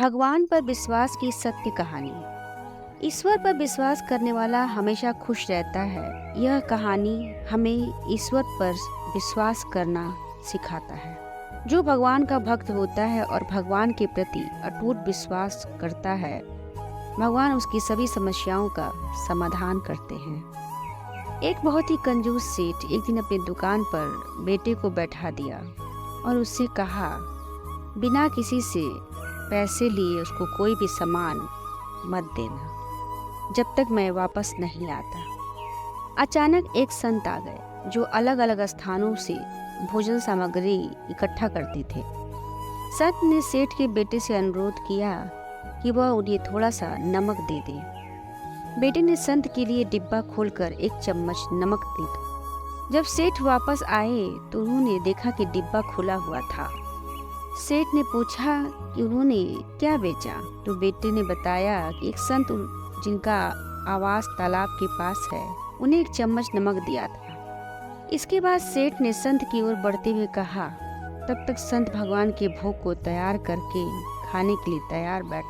भगवान पर विश्वास की सत्य कहानी। ईश्वर पर विश्वास करने वाला हमेशा खुश रहता है। यह कहानी हमें ईश्वर पर विश्वास करना सिखाता है। जो भगवान का भक्त होता है और भगवान के प्रति अटूट विश्वास करता है, भगवान उसकी सभी समस्याओं का समाधान करते हैं। एक बहुत ही कंजूस सेठ एक दिन अपनी दुकान पर बेटे को बैठा दिया और उससे कहा, बिना किसी से पैसे लिए उसको कोई भी सामान मत देना जब तक मैं वापस नहीं आता। अचानक एक संत आ गए जो अलग अलग स्थानों से भोजन सामग्री इकट्ठा करते थे। संत ने सेठ के बेटे से अनुरोध किया कि वह उन्हें थोड़ा सा नमक दे दे। बेटे ने संत के लिए डिब्बा खोलकर एक चम्मच नमक दी। जब सेठ वापस आए तो उन्होंने देखा कि डिब्बा खुला हुआ था। सेठ ने पूछा कि उन्होंने क्या बेचा, तो बेटे ने बताया कि एक संत जिनका आवास तालाब के पास है, उन्हें एक चम्मच नमक दिया था। इसके बाद सेठ ने संत की ओर बढ़ते हुए कहा, तब तक संत भगवान के भोग को तैयार करके खाने के लिए तैयार बैठ।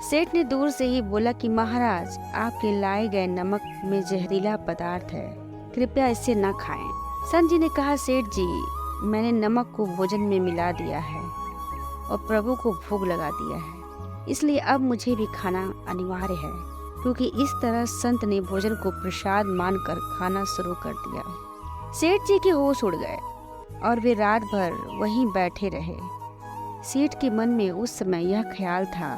सेठ ने दूर से ही बोला कि महाराज, आपके लाए गए नमक में जहरीला पदार्थ है, कृपया इसे न खाएं। संत जी ने कहा, सेठ जी, मैंने नमक को भोजन में मिला दिया है और प्रभु को भोग लगा दिया है, इसलिए अब मुझे भी खाना अनिवार्य है। क्योंकि इस तरह संत ने भोजन को प्रसाद मानकर खाना शुरू कर दिया। सेठ जी के होश उड़ गए और वे रात भर वहीं बैठे रहे। सेठ के मन में उस समय यह ख्याल था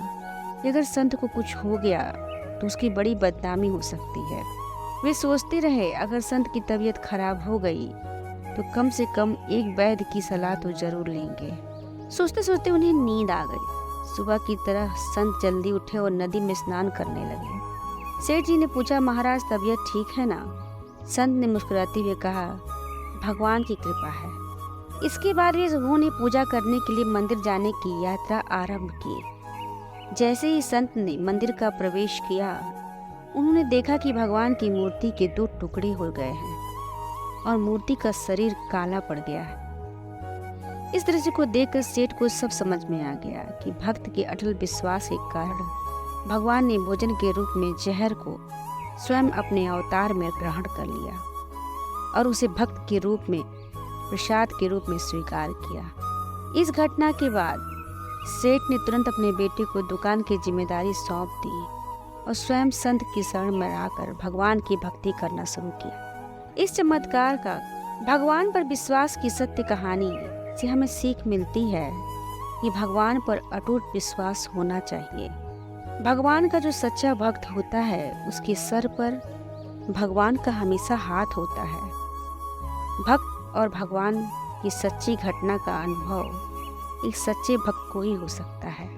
कि अगर संत को कुछ हो गया तो उसकी बड़ी बदनामी हो सकती है। वे सोचते रहे, अगर संत की तबीयत खराब हो गई तो कम से कम एक वैद्य की सलाह तो जरूर लेंगे। सोचते सोचते उन्हें नींद आ गई। सुबह की तरह संत जल्दी उठे और नदी में स्नान करने लगे। सेठ जी ने पूछा, महाराज, तबीयत ठीक है ना? संत ने मुस्कुराते हुए कहा, भगवान की कृपा है। इसके बाद वे उन्होंने पूजा करने के लिए मंदिर जाने की यात्रा आरंभ की। जैसे ही संत ने मंदिर का प्रवेश किया, उन्होंने देखा कि भगवान की मूर्ति के 2 टुकड़े हो गए हैं और मूर्ति का शरीर काला पड़ गया है। इस दृश्य को देखकर सेठ को सब समझ में आ गया कि भक्त के अटल विश्वास के कारण भगवान ने भोजन के रूप में जहर को स्वयं अपने अवतार में ग्रहण कर लिया और उसे भक्त के रूप में प्रसाद के रूप में स्वीकार किया। इस घटना के बाद सेठ ने तुरंत अपने बेटे को दुकान की जिम्मेदारी सौंप दी और स्वयं संत की शरण में आकर भगवान की भक्ति करना शुरू किया। इस चमत्कार का भगवान पर विश्वास की सत्य कहानी से हमें सीख मिलती है कि भगवान पर अटूट विश्वास होना चाहिए। भगवान का जो सच्चा भक्त होता है, उसके सर पर भगवान का हमेशा हाथ होता है। भक्त और भगवान की सच्ची घटना का अनुभव एक सच्चे भक्त को ही हो सकता है।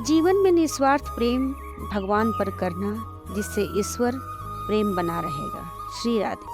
जीवन में निस्वार्थ प्रेम भगवान पर करना, जिससे ईश्वर प्रेम बना रहेगा। श्री राधे।